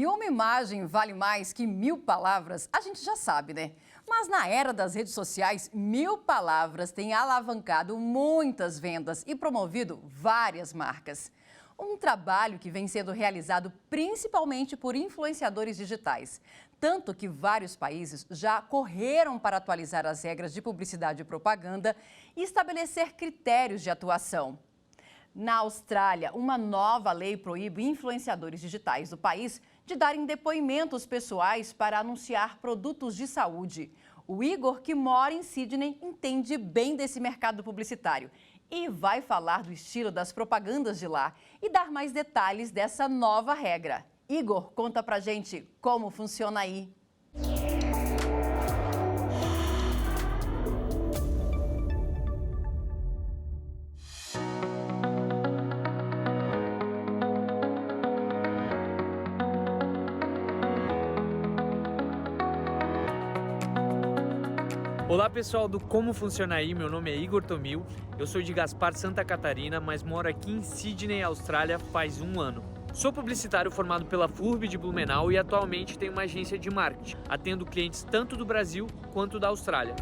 Que uma imagem vale mais que 1000 palavras, a gente já sabe, né? Mas na era das redes sociais, 1000 palavras têm alavancado muitas vendas e promovido várias marcas. Um trabalho que vem sendo realizado principalmente por influenciadores digitais. Tanto que vários países já correram para atualizar as regras de publicidade e propaganda e estabelecer critérios de atuação. Na Austrália, uma nova lei proíbe influenciadores digitais do país de darem depoimentos pessoais para anunciar produtos de saúde. O Igor, que mora em Sydney, entende bem desse mercado publicitário e vai falar do estilo das propagandas de lá e dar mais detalhes dessa nova regra. Igor, conta pra gente como funciona aí. Olá pessoal do Como Funciona Aí, meu nome é Igor Tomil, eu sou de Gaspar, Santa Catarina, mas moro aqui em Sydney, Austrália, faz um ano. Sou publicitário formado pela FURB de Blumenau e atualmente tenho uma agência de marketing, atendo clientes tanto do Brasil quanto da Austrália.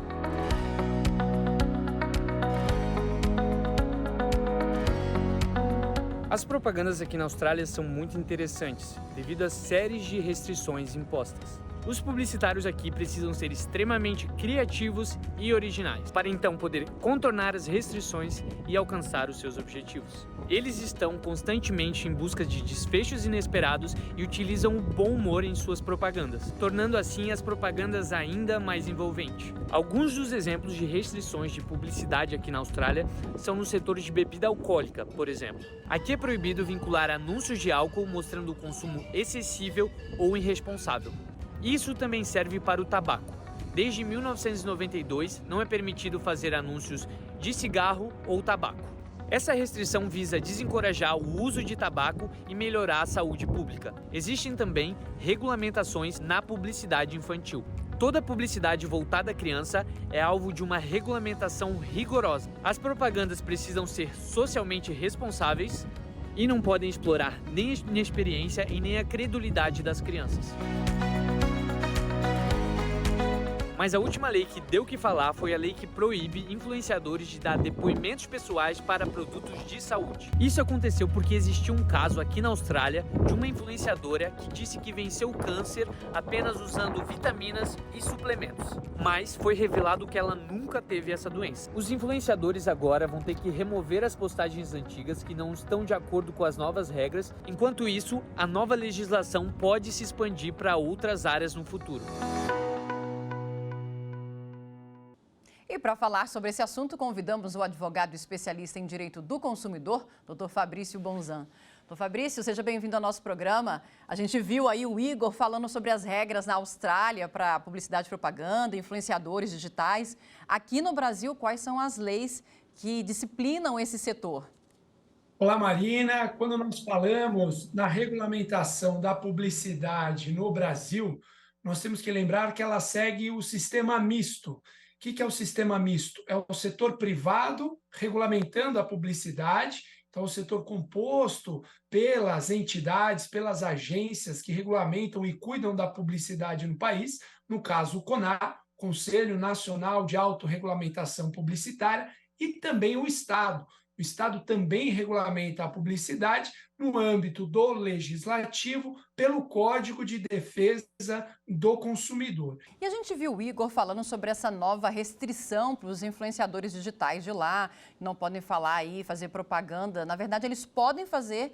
As propagandas aqui na Austrália são muito interessantes, devido às séries de restrições impostas. Os publicitários aqui precisam ser extremamente criativos e originais, para então poder contornar as restrições e alcançar os seus objetivos. Eles estão constantemente em busca de desfechos inesperados e utilizam o bom humor em suas propagandas, tornando assim as propagandas ainda mais envolventes. Alguns dos exemplos de restrições de publicidade aqui na Austrália são no setor de bebida alcoólica, por exemplo. Aqui é proibido vincular anúncios de álcool mostrando o consumo excessivo ou irresponsável. Isso também serve para o tabaco. Desde 1992, não é permitido fazer anúncios de cigarro ou tabaco. Essa restrição visa desencorajar o uso de tabaco e melhorar a saúde pública. Existem também regulamentações na publicidade infantil. Toda publicidade voltada à criança é alvo de uma regulamentação rigorosa. As propagandas precisam ser socialmente responsáveis e não podem explorar nem a inexperiência e nem a credulidade das crianças. Mas a última lei que deu o que falar foi a lei que proíbe influenciadores de dar depoimentos pessoais para produtos de saúde. Isso aconteceu porque existiu um caso aqui na Austrália de uma influenciadora que disse que venceu o câncer apenas usando vitaminas e suplementos. Mas foi revelado que ela nunca teve essa doença. Os influenciadores agora vão ter que remover as postagens antigas que não estão de acordo com as novas regras. Enquanto isso, a nova legislação pode se expandir para outras áreas no futuro. E para falar sobre esse assunto, convidamos o advogado especialista em direito do consumidor, Dr. Fabrício Bonzan. Dr. Fabrício, seja bem-vindo ao nosso programa. A gente viu aí o Igor falando sobre as regras na Austrália para publicidade e propaganda, influenciadores digitais. Aqui no Brasil, quais são as leis que disciplinam esse setor? Olá, Marina. Quando nós falamos na regulamentação da publicidade no Brasil, nós temos que lembrar que ela segue o sistema misto. O que é o sistema misto? É o setor privado regulamentando a publicidade, então o setor composto pelas entidades, pelas agências que regulamentam e cuidam da publicidade no país, no caso o CONAR, Conselho Nacional de Autorregulamentação Publicitária, e também o Estado. O Estado também regulamenta a publicidade no âmbito do legislativo pelo Código de Defesa do Consumidor. E a gente viu o Igor falando sobre essa nova restrição para os influenciadores digitais de lá, não podem falar aí, fazer propaganda. Na verdade, eles podem fazer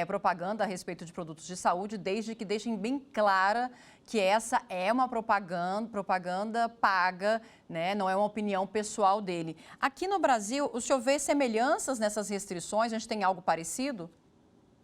propaganda a respeito de produtos de saúde, desde que deixem bem clara que essa é uma propaganda paga, né? Não é uma opinião pessoal dele. Aqui no Brasil, o senhor vê semelhanças nessas restrições? A gente tem algo parecido?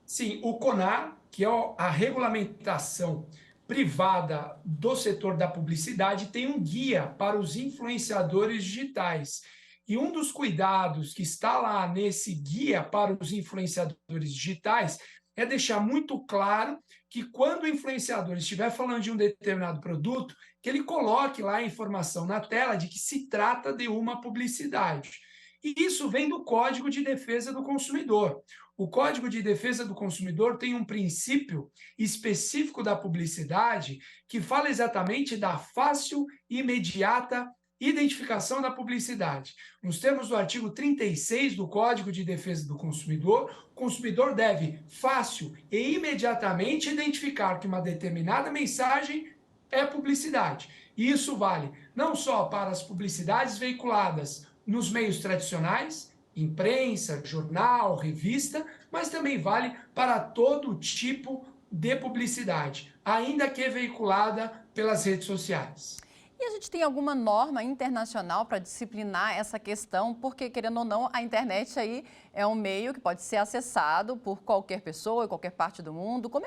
Sim, o CONAR, que é a regulamentação privada do setor da publicidade, tem um guia para os influenciadores digitais. E um dos cuidados que está lá nesse guia para os influenciadores digitais é deixar muito claro que quando o influenciador estiver falando de um determinado produto, que ele coloque lá a informação na tela de que se trata de uma publicidade. E isso vem do Código de Defesa do Consumidor. O Código de Defesa do Consumidor tem um princípio específico da publicidade que fala exatamente da fácil e imediata identificação da publicidade. Nos termos do artigo 36 do Código de Defesa do Consumidor, o consumidor deve fácil e imediatamente identificar que uma determinada mensagem é publicidade. E isso vale não só para as publicidades veiculadas nos meios tradicionais, imprensa, jornal, revista, mas também vale para todo tipo de publicidade, ainda que veiculada pelas redes sociais. E a gente tem alguma norma internacional para disciplinar essa questão? Porque, querendo ou não, a internet aí é um meio que pode ser acessado por qualquer pessoa, em qualquer parte do mundo. Como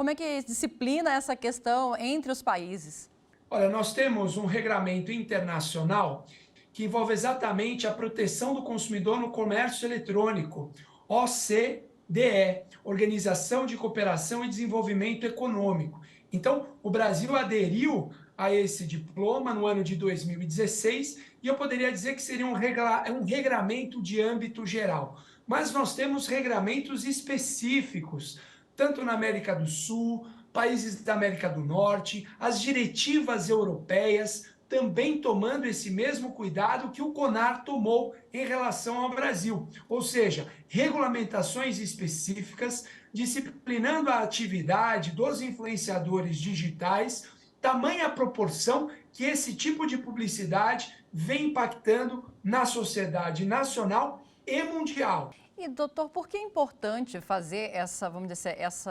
é que disciplina essa questão entre os países? Olha, nós temos um regramento internacional que envolve exatamente a proteção do consumidor no comércio eletrônico, OCDE, Organização de Cooperação e Desenvolvimento Econômico. Então, o Brasil aderiu a esse diploma no ano de 2016 e eu poderia dizer que seria um regramento de âmbito geral. Mas nós temos regramentos específicos, tanto na América do Sul, países da América do Norte, as diretivas europeias, também tomando esse mesmo cuidado que o CONAR tomou em relação ao Brasil. Ou seja, regulamentações específicas, disciplinando a atividade dos influenciadores digitais, tamanha proporção que esse tipo de publicidade vem impactando na sociedade nacional e mundial. E, doutor, por que é importante fazer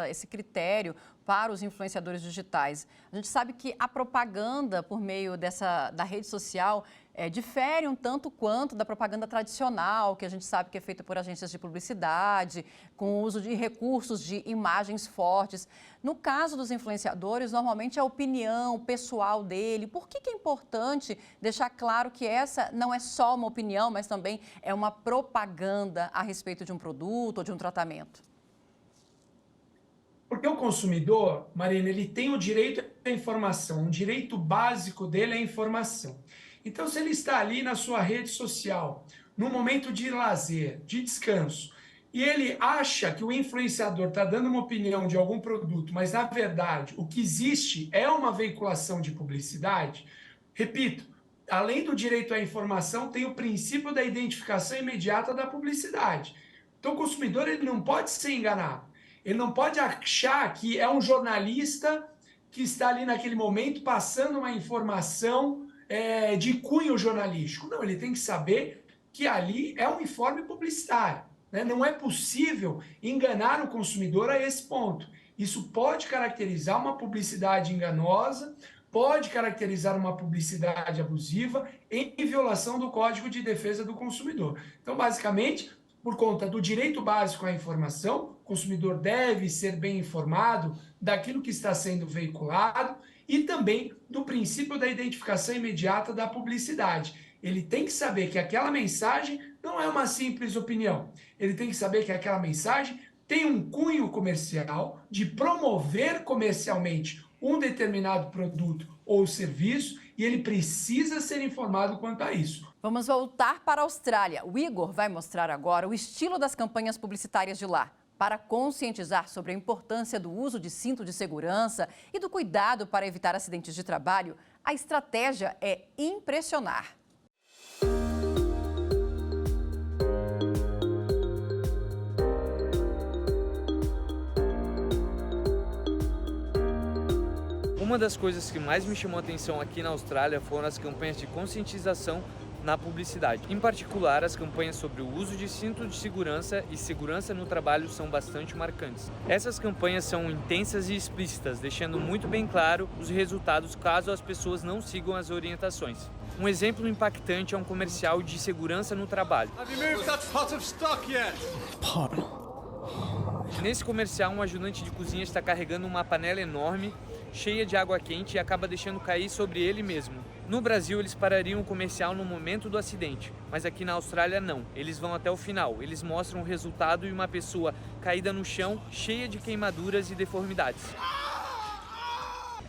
esse critério para os influenciadores digitais? A gente sabe que a propaganda por meio da rede social difere um tanto quanto da propaganda tradicional, que a gente sabe que é feita por agências de publicidade, com o uso de recursos de imagens fortes. No caso dos influenciadores, normalmente é a opinião pessoal dele. Por que é importante deixar claro que essa não é só uma opinião, mas também é uma propaganda a respeito de um produto ou de um tratamento? Porque o consumidor, Marina, ele tem o direito à informação, um direito básico dele é a informação. Então, se ele está ali na sua rede social, no momento de lazer, de descanso, e ele acha que o influenciador está dando uma opinião de algum produto, mas, na verdade, o que existe é uma veiculação de publicidade, repito, além do direito à informação, tem o princípio da identificação imediata da publicidade. Então, o consumidor ele não pode ser enganado. Ele não pode achar que é um jornalista que está ali naquele momento passando uma informação de cunho jornalístico. Não, ele tem que saber que ali é um informe publicitário. Né? Não é possível enganar o consumidor a esse ponto. Isso pode caracterizar uma publicidade enganosa, pode caracterizar uma publicidade abusiva em violação do Código de Defesa do Consumidor. Então, basicamente, por conta do direito básico à informação, o consumidor deve ser bem informado daquilo que está sendo veiculado e também do princípio da identificação imediata da publicidade. Ele tem que saber que aquela mensagem não é uma simples opinião. Ele tem que saber que aquela mensagem tem um cunho comercial de promover comercialmente um determinado produto ou serviço e ele precisa ser informado quanto a isso. Vamos voltar para a Austrália. O Igor vai mostrar agora o estilo das campanhas publicitárias de lá. Para conscientizar sobre a importância do uso de cinto de segurança e do cuidado para evitar acidentes de trabalho, a estratégia é impressionar. Uma das coisas que mais me chamou a atenção aqui na Austrália foram as campanhas de conscientização na publicidade. Em particular, as campanhas sobre o uso de cinto de segurança e segurança no trabalho são bastante marcantes. Essas campanhas são intensas e explícitas, deixando muito bem claro os resultados caso as pessoas não sigam as orientações. Um exemplo impactante é um comercial de segurança no trabalho. Nesse comercial, um ajudante de cozinha está carregando uma panela enorme, cheia de água quente e acaba deixando cair sobre ele mesmo. No Brasil, eles parariam o comercial no momento do acidente, mas aqui na Austrália não. Eles vão até o final. Eles mostram o resultado e uma pessoa caída no chão, cheia de queimaduras e deformidades.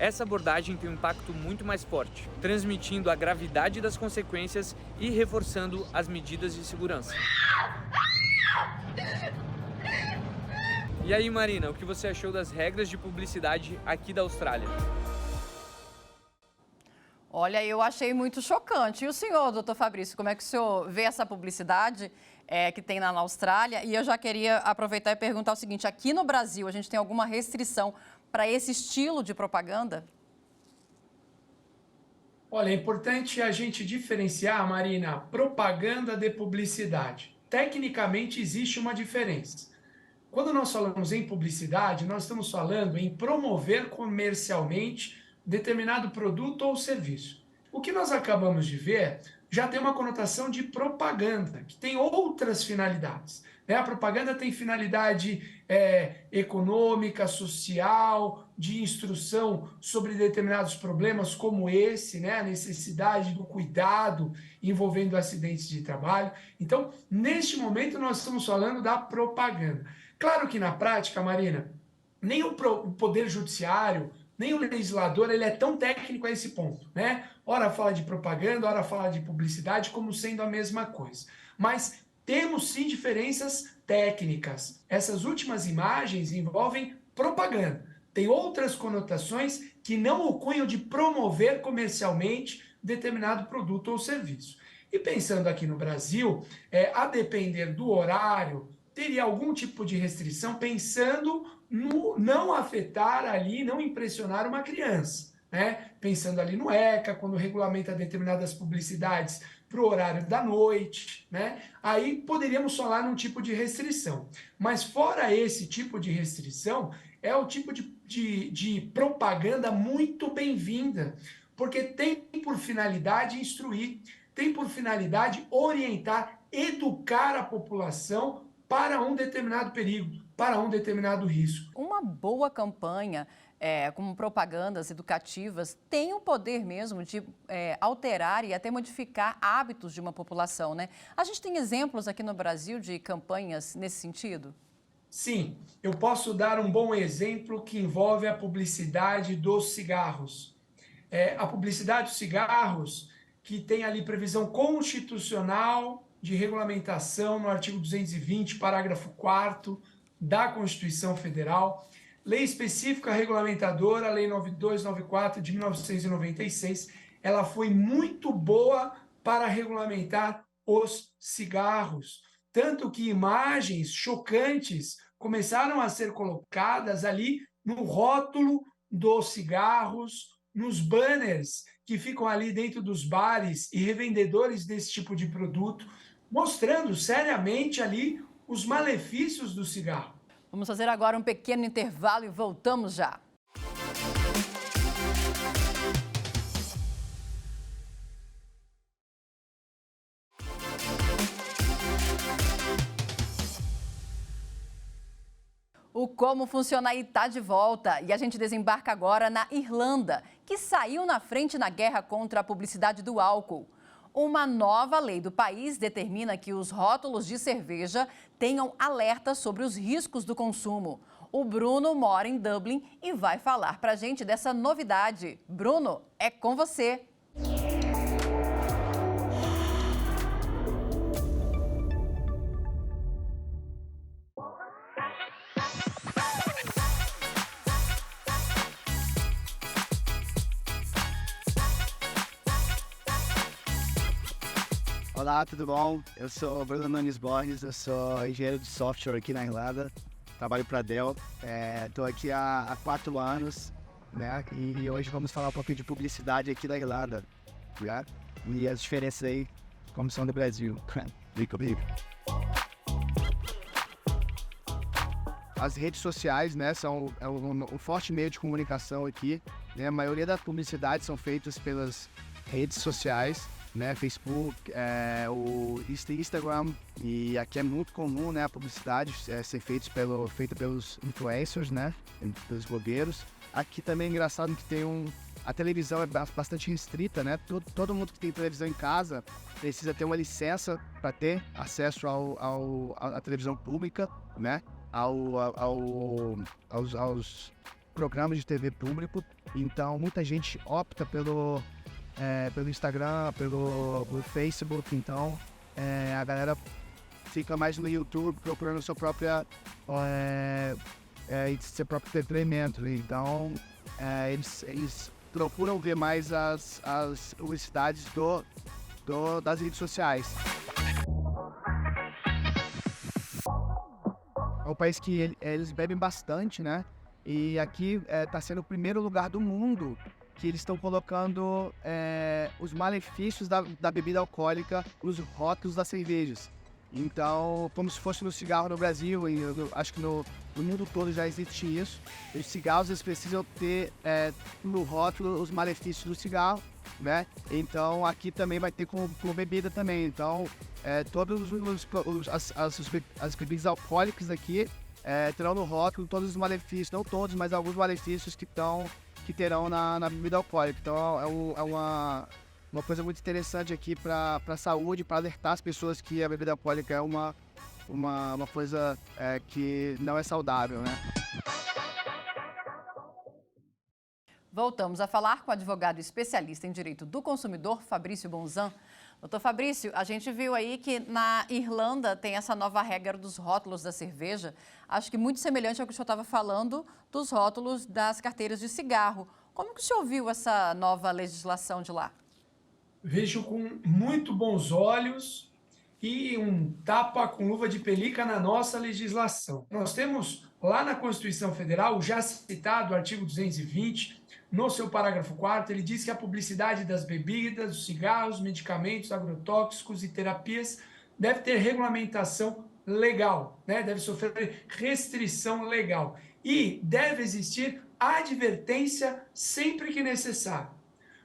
essa abordagem tem um impacto muito mais forte, transmitindo a gravidade das consequências e reforçando as medidas de segurança. E aí, Marina, o que você achou das regras de publicidade aqui da Austrália? Olha, eu achei muito chocante. E o senhor, doutor Fabrício, como é que o senhor vê essa publicidade que tem lá na Austrália? E eu já queria aproveitar e perguntar o seguinte, aqui no Brasil, a gente tem alguma restrição para esse estilo de propaganda? Olha, é importante a gente diferenciar, Marina, propaganda de publicidade. Tecnicamente existe uma diferença. Quando nós falamos em publicidade, nós estamos falando em promover comercialmente determinado produto ou serviço. O que nós acabamos de ver já tem uma conotação de propaganda, que tem outras finalidades. Né? A propaganda tem finalidade econômica, social, de instrução sobre determinados problemas como esse, né? A necessidade do cuidado envolvendo acidentes de trabalho. Então, neste momento, nós estamos falando da propaganda. Claro que na prática, Marina, nem o Poder Judiciário, nem o legislador, ele é tão técnico a esse ponto, né? Ora fala de propaganda, ora fala de publicidade, como sendo a mesma coisa. Mas temos sim diferenças técnicas. Essas últimas imagens envolvem propaganda. Tem outras conotações que não o cunham de promover comercialmente determinado produto ou serviço. E pensando aqui no Brasil, a depender do horário, teria algum tipo de restrição pensando no não afetar ali, não impressionar uma criança, né? Pensando ali no ECA, quando regulamenta determinadas publicidades para o horário da noite, né? Aí poderíamos falar num tipo de restrição. Mas fora esse tipo de restrição, é o tipo de propaganda muito bem-vinda, porque tem por finalidade instruir, tem por finalidade orientar, educar a população para um determinado perigo, para um determinado risco. Uma boa campanha, como propagandas educativas, tem o poder mesmo de alterar e até modificar hábitos de uma população, né? A gente tem exemplos aqui no Brasil de campanhas nesse sentido? Sim, eu posso dar um bom exemplo que envolve a publicidade dos cigarros. A publicidade dos cigarros, que tem ali previsão constitucional de regulamentação no artigo 220, parágrafo 4º da Constituição Federal, lei específica regulamentadora, lei 9294 de 1996, ela foi muito boa para regulamentar os cigarros, tanto que imagens chocantes começaram a ser colocadas ali no rótulo dos cigarros, nos banners que ficam ali dentro dos bares e revendedores desse tipo de produto, mostrando seriamente ali os malefícios do cigarro. Vamos fazer agora um pequeno intervalo e voltamos já. O Como Funciona Aí está de volta e a gente desembarca agora na Irlanda, que saiu na frente na guerra contra a publicidade do álcool. Uma nova lei do país determina que os rótulos de cerveja tenham alerta sobre os riscos do consumo. O Bruno mora em Dublin e vai falar para a gente dessa novidade. Bruno, é com você. Olá, tudo bom? Eu sou o Bruno Nunes Borges, eu sou engenheiro de software aqui na Irlanda, trabalho para a Dell, estou aqui há 4 anos, né? E hoje vamos falar um pouquinho de publicidade aqui da Irlanda, né? E as diferenças aí, como são do Brasil. Vem comigo. As redes sociais, né, são um forte meio de comunicação aqui, né? A maioria das publicidades são feitas pelas redes sociais, né, Facebook, o Instagram, e aqui é muito comum, né, a publicidade ser feita pelos influencers, né, pelos blogueiros. Aqui também é engraçado que a televisão é bastante restrita, né, todo mundo que tem televisão em casa precisa ter uma licença para ter acesso à televisão pública, né, programas de TV público. Então, muita gente opta pelo Instagram, pelo Facebook. Então, a galera fica mais no YouTube procurando seu próprio entretenimento, né? Então, eles procuram ver mais as publicidades das redes sociais. É um país que eles bebem bastante, né? E aqui está sendo o primeiro lugar do mundo que eles estão colocando os malefícios da bebida alcoólica nos rótulos das cervejas. Então, como se fosse no cigarro no Brasil, e eu acho que no mundo todo já existe isso. Os cigarros, eles precisam ter no rótulo os malefícios do cigarro, né? Então, aqui também vai ter com bebida também. Então, todas as bebidas alcoólicas aqui terão no rótulo todos os malefícios, não todos, mas alguns malefícios que terão na bebida alcoólica. Então, é uma coisa muito interessante aqui para a saúde, para alertar as pessoas que a bebida alcoólica é uma coisa que não é saudável, né? Voltamos a falar com o advogado especialista em direito do consumidor, Fabrício Bonzan. Doutor Fabrício, a gente viu aí que na Irlanda tem essa nova regra dos rótulos da cerveja. Acho que muito semelhante ao que o senhor estava falando dos rótulos das carteiras de cigarro. Como que o senhor viu essa nova legislação de lá? Vejo com muito bons olhos e um tapa com luva de pelica na nossa legislação. Nós temos lá na Constituição Federal, já citado o artigo 220, no seu parágrafo 4º, ele diz que a publicidade das bebidas, dos cigarros, medicamentos, agrotóxicos e terapias deve ter regulamentação legal, né? Deve sofrer restrição legal e deve existir advertência sempre que necessário.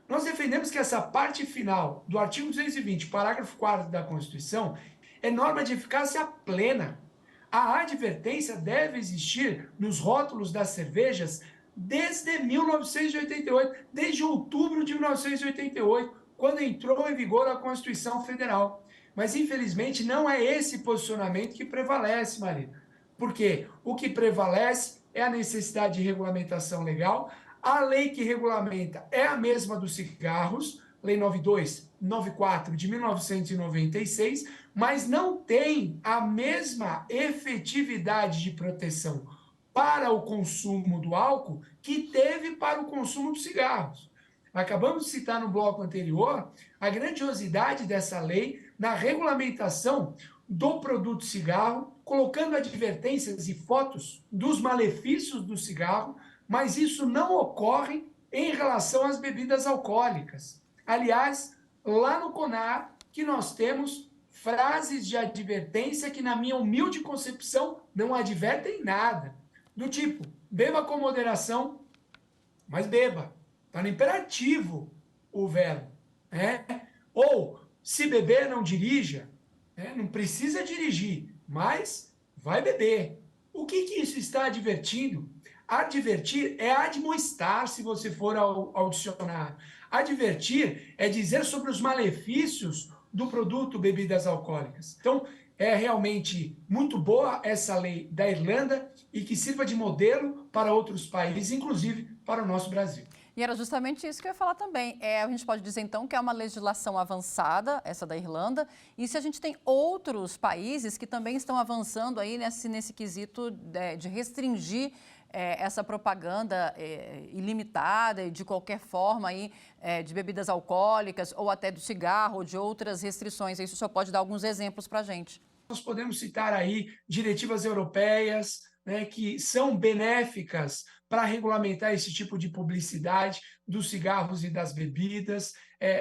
Nós defendemos que essa parte final do artigo 220, parágrafo 4º da Constituição, é norma de eficácia plena. A advertência deve existir nos rótulos das cervejas desde 1988, desde outubro de 1988, quando entrou em vigor a Constituição Federal. Mas, infelizmente, não é esse posicionamento que prevalece, Marina. Porque o que prevalece é a necessidade de regulamentação legal. A lei que regulamenta é a mesma dos cigarros, Lei 9294 de 1996, mas não tem a mesma efetividade de proteção para o consumo do álcool que teve para o consumo dos cigarros. Acabamos de citar no bloco anterior a grandiosidade dessa lei na regulamentação do produto cigarro, colocando advertências e fotos dos malefícios do cigarro, mas isso não ocorre em relação às bebidas alcoólicas. Aliás, lá no CONAR, que nós temos frases de advertência que, na minha humilde concepção, não advertem nada. Do tipo, beba com moderação, mas beba. Está no imperativo o verbo. Né? Ou, se beber, não dirija. Né? Não precisa dirigir, mas vai beber. O que isso está advertindo? Advertir é admoestar, se você for ao dicionário. Advertir é dizer sobre os malefícios do produto bebidas alcoólicas. Então, é realmente muito boa essa lei da Irlanda e que sirva de modelo para outros países, inclusive para o nosso Brasil. E era justamente isso que eu ia falar também. A gente pode dizer, então, que é uma legislação avançada, essa da Irlanda, e se a gente tem outros países que também estão avançando aí nesse quesito de restringir essa propaganda ilimitada e de qualquer forma aí, de bebidas alcoólicas ou até do cigarro ou de outras restrições. Isso só pode dar alguns exemplos para a gente. Nós podemos citar aí diretivas europeias, né, que são benéficas para regulamentar esse tipo de publicidade dos cigarros e das bebidas,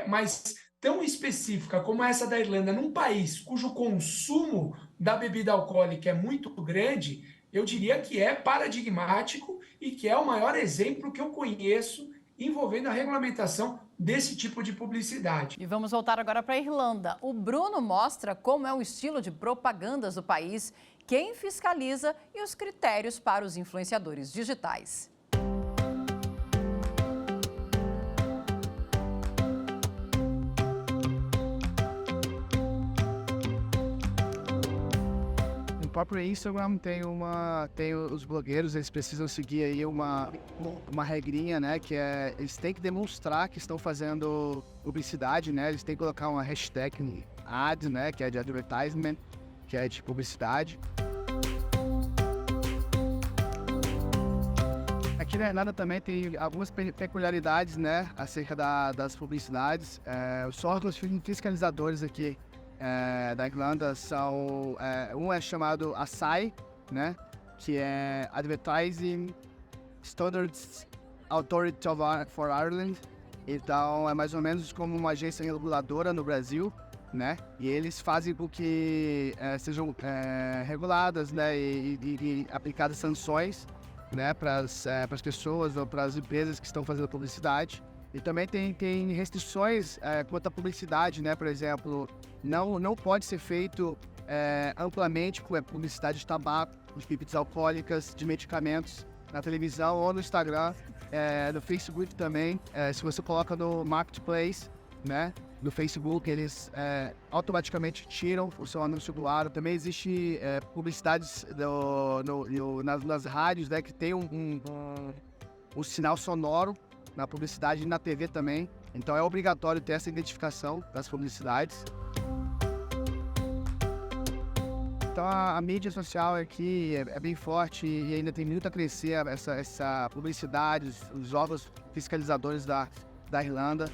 mas tão específica como essa da Irlanda, num país cujo consumo da bebida alcoólica é muito grande, eu diria que é paradigmático e que é o maior exemplo que eu conheço envolvendo a regulamentação desse tipo de publicidade. E vamos voltar agora para a Irlanda. O Bruno mostra como é o estilo de propagandas do país, quem fiscaliza e os critérios para os influenciadores digitais. Um próprio Instagram tem os blogueiros, eles precisam seguir aí uma regrinha, né? Que é, eles têm que demonstrar que estão fazendo publicidade, né? Eles têm que colocar uma hashtag ad, né? Que é de advertisement, que é de publicidade. Aqui na Irlanda também tem algumas peculiaridades, né, acerca das publicidades. Os órgãos fiscalizadores aqui da Irlanda são... um é chamado ASAI, né, que é Advertising Standards Authority for Ireland. Então, é mais ou menos como uma agência reguladora no Brasil, né, e eles fazem com que sejam reguladas, né, e aplicadas sanções, né, para as pessoas ou para as empresas que estão fazendo publicidade. E também tem restrições quanto à publicidade, né? Por exemplo, não pode ser feito amplamente com publicidade de tabaco, de bebidas alcoólicas, de medicamentos na televisão ou no Instagram, no Facebook também. Se você coloca no Marketplace, né, no Facebook, eles automaticamente tiram o seu anúncio do ar. Também existe publicidades nas rádios, né, que tem um sinal sonoro na publicidade e na TV também. Então é obrigatório ter essa identificação das publicidades. Então a mídia social aqui é bem forte e ainda tem muito a crescer essa publicidade, os órgãos fiscalizadores da Irlanda.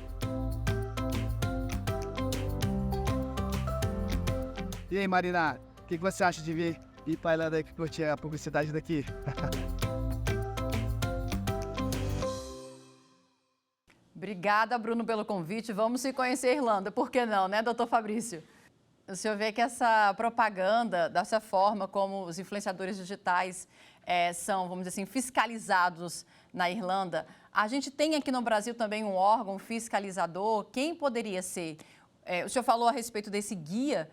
E aí, Marina, o que você acha de vir para a Irlanda e curtir a publicidade daqui? Obrigada, Bruno, pelo convite. Vamos se conhecer a Irlanda. Por que não, né, doutor Fabrício? O senhor vê que essa propaganda, dessa forma como os influenciadores digitais são, vamos dizer assim, fiscalizados na Irlanda. A gente tem aqui no Brasil também um órgão fiscalizador. Quem poderia ser? O senhor falou a respeito desse guia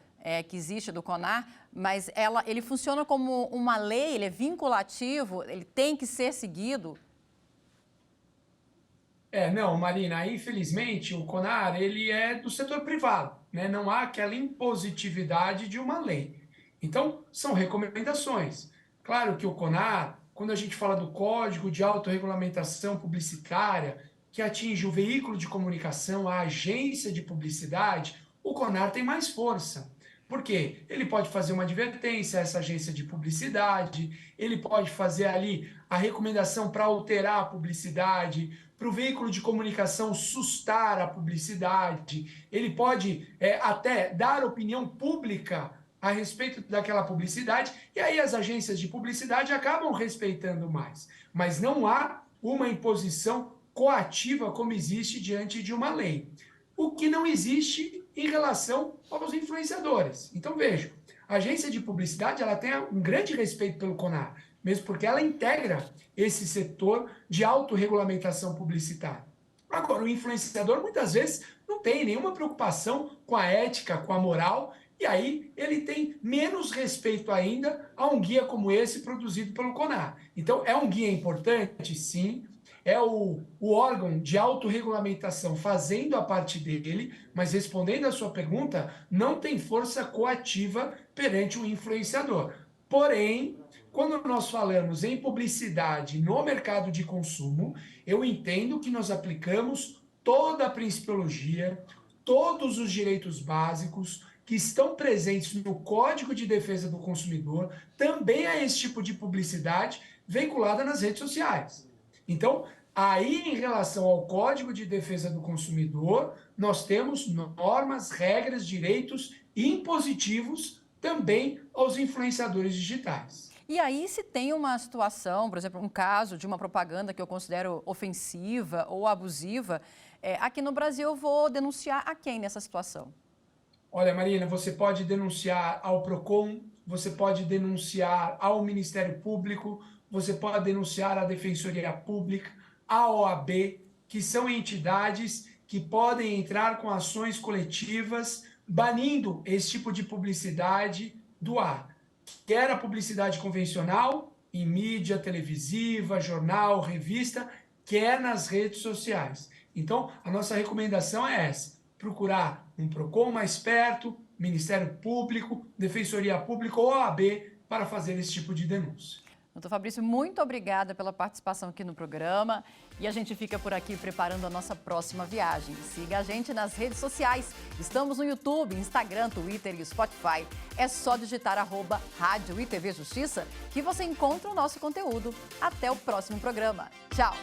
que existe do CONAR, mas ele funciona como uma lei, ele é vinculativo, ele tem que ser seguido? Não, Marina, infelizmente o CONAR ele é do setor privado, né? Não há aquela impositividade de uma lei. Então, são recomendações. Claro que o CONAR, quando a gente fala do Código de Autorregulamentação Publicitária, que atinge o veículo de comunicação, a agência de publicidade, o CONAR tem mais força. Por quê? Ele pode fazer uma advertência a essa agência de publicidade, ele pode fazer ali a recomendação para alterar a publicidade, para o veículo de comunicação sustar a publicidade, ele pode até dar opinião pública a respeito daquela publicidade, e aí as agências de publicidade acabam respeitando mais. Mas não há uma imposição coativa como existe diante de uma lei. O que não existe em relação aos influenciadores. Então, veja, a agência de publicidade ela tem um grande respeito pelo CONAR, mesmo porque ela integra esse setor de autorregulamentação publicitária. Agora, o influenciador muitas vezes não tem nenhuma preocupação com a ética, com a moral, e aí ele tem menos respeito ainda a um guia como esse produzido pelo CONAR. Então, é um guia importante, sim, é o órgão de autorregulamentação fazendo a parte dele, mas respondendo a sua pergunta, não tem força coativa perante o influenciador. Porém, quando nós falamos em publicidade no mercado de consumo, eu entendo que nós aplicamos toda a principiologia, todos os direitos básicos que estão presentes no Código de Defesa do Consumidor, também a esse tipo de publicidade vinculada nas redes sociais. Então, aí em relação ao Código de Defesa do Consumidor, nós temos normas, regras, direitos impositivos também aos influenciadores digitais. E aí, se tem uma situação, por exemplo, um caso de uma propaganda que eu considero ofensiva ou abusiva, aqui no Brasil eu vou denunciar a quem nessa situação? Olha, Marina, você pode denunciar ao PROCON, você pode denunciar ao Ministério Público, você pode denunciar à Defensoria Pública, à OAB, que são entidades que podem entrar com ações coletivas banindo esse tipo de publicidade do ar. Quer a publicidade convencional, em mídia televisiva, jornal, revista, quer nas redes sociais. Então, a nossa recomendação é essa: procurar um PROCON mais perto, Ministério Público, Defensoria Pública ou OAB, para fazer esse tipo de denúncia. Doutor Fabrício, muito obrigada pela participação aqui no programa. E a gente fica por aqui preparando a nossa próxima viagem. Siga a gente nas redes sociais. Estamos no YouTube, Instagram, Twitter e Spotify. É só digitar @Rádio ITV Justiça que você encontra o nosso conteúdo. Até o próximo programa. Tchau!